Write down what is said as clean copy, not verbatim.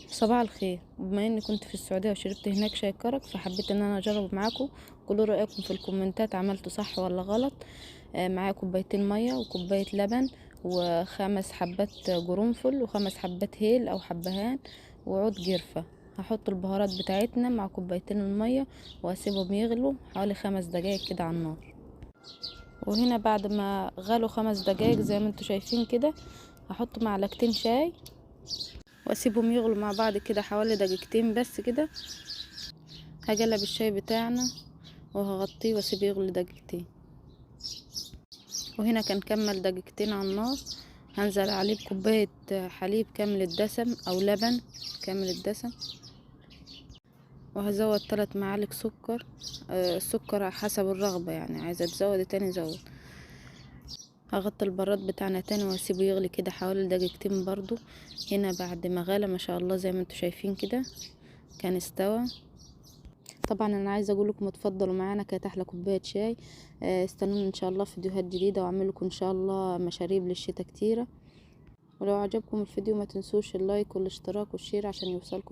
صباح الخير. بما اني كنت في السعوديه وشربت هناك شاي كرك، فحبيت ان انا اجرب معاكم. قولوا رايكم في الكومنتات، عملته صح ولا غلط. معايا كوبايتين ميه وكوبايه لبن وخمس حبات قرنفل وخمس حبات هيل او حبهان وعود قرفه. هحط البهارات بتاعتنا مع كوبايتين الميه واسيبهم يغلوا حوالي 5 دقايق كده على النار. وهنا بعد ما غلوا 5 دقايق زي ما انتوا شايفين كده، هحط معلقتين شاي واسيبهم يغلوا مع بعض كده حوالي دقيقتين بس كده. هقلب الشاي بتاعنا وهغطيه واسيبه يغلي دقيقتين. وهنا كان كمل دقيقتين على النار. هنزل عليه بكوباية حليب كامل الدسم او لبن كامل الدسم، وهزود 3 معالق سكر. السكر حسب الرغبة، يعني عايزة تزود تاني زود. هغطي البراد بتاعنا تاني واسيبه يغلي كده حوالي دقيقتين برضو. هنا بعد ما غلى ما شاء الله زي ما انتوا شايفين كده كان استوى. طبعا انا عايزه اقول لكم اتفضلوا معانا، كانت احلى كوبايه شاي. استنوني ان شاء الله في فيديوهات جديده، واعمل لكم ان شاء الله مشاريب للشتاء كتيره. ولو عجبكم الفيديو ما تنسوش اللايك والاشتراك والشير عشان يوصلكم